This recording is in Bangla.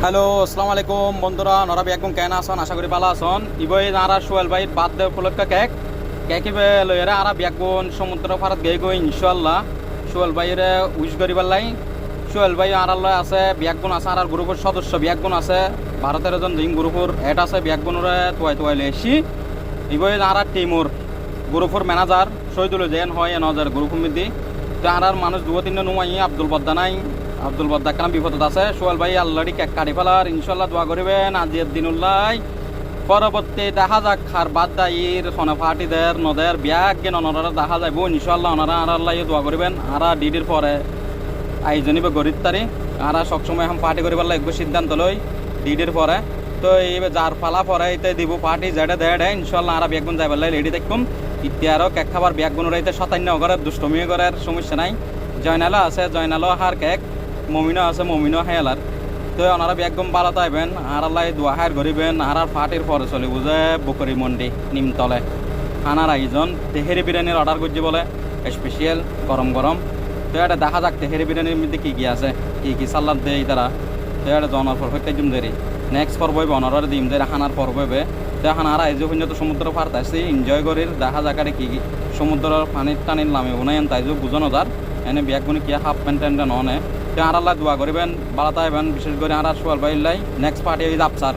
হ্যালো, আসসালামু আলাইকুম বন্ধুরা। নরা একদম কেন আসন, আশা করি ভালো আসন। ইবই আর সোহেল ভাই বাদ দে উপলক্ষে কেক লইরে আর ব্যাগুন সমুদ্র পারত গই গই ইনশাআল্লাহ সোহেল ভাইয়ের উইশ করিবার লাই। সোহেল ভাই আর আল্লাহ আছে ব্যাগুন আছে আর গ্রুপের সদস্য ব্যাগুন আছে ভারতের এজন লিং গ্রুপের এড আছে ব্যাগুনরে তোয়াই লেসি ইবই আর টিমুর গ্রুপের ম্যানেজার শহীদুল জেন হয় নজর গ্রুপের মধ্যে তো আর মানুষ দু তিনটা নুমাই আব্দুল বদ্দা নাই আব্দুল বদ্দা কেন বিপদত আছে। সোহেল ভাই আল্লাহরি কেক কাটি ফেলার ইনশাল্লাহ দোয়া করিবেন আজির দিনুল্লাই পরবর্তী দেখা যাক আর বাদ দাইর খনে ফাটিদের নদের ব্যাগ গেন ওনারা দেখা যাইব ইনশাল্লাহ ওনারা আর আল্লাহ দোয়া করিবেন আর ডিডির পরে আইজনিব গরিব তারি আর সবসময় এখন পার্টি করিবার লাগবে সিদ্ধান্ত লই ডিডির পরে তো এই যার ফালা পরে এতে দিব পার্টি যেটা দেয় ইনশাল্লাহ আর ব্যাগুন যাইবার লাই রেডি দেখুন ইতিহারও কেক খাবার ব্যাগুন রাইতে শতান্য ঘরের দুষ্টমি ঘরের সমস্যা নাই। জয়নালও আছে জয়নালও হার কেক মমিনও আছে মমিনও হেলার তো ওনারা একদম ভালো তাইবেন আর আল্লাহ দোয়া হায়ার করিবেন আর পার্টির পরে চলে বুঝে বকরি মন্ডি নিমতলে খানার আয়োজন তেহেরি বিরিয়ানির অর্ডার করছি বলে স্পেশাল গরম গরম তো এটা দেখা যাক তেহেরি বিরিয়ানির মধ্যে কী কী আছে কী সালাদ দেয় তারা তো এটা জনার পর হইতে দিম দেরি নেক্সট পর্ব হইবে অনারার দিম দেয় খানার পর্ব হইবে তো এখন আর আইজ পর্যন্ত সমুদ্র পার আসছি এনজয় করি দেখা যাক আর কি সমুদ্রের পানির টানির নামে উনায়ন তাইজো বুঝানো যার এনে ব্যাগগুনি কি হাফ প্যান্ট ট্যান্ট ননে তো আর আল্লাহ দোয়া করিবেন ভালো তাইবেন বিশেষ করে আর সোহেল ভাই নেক্সট পার্টি আফসার।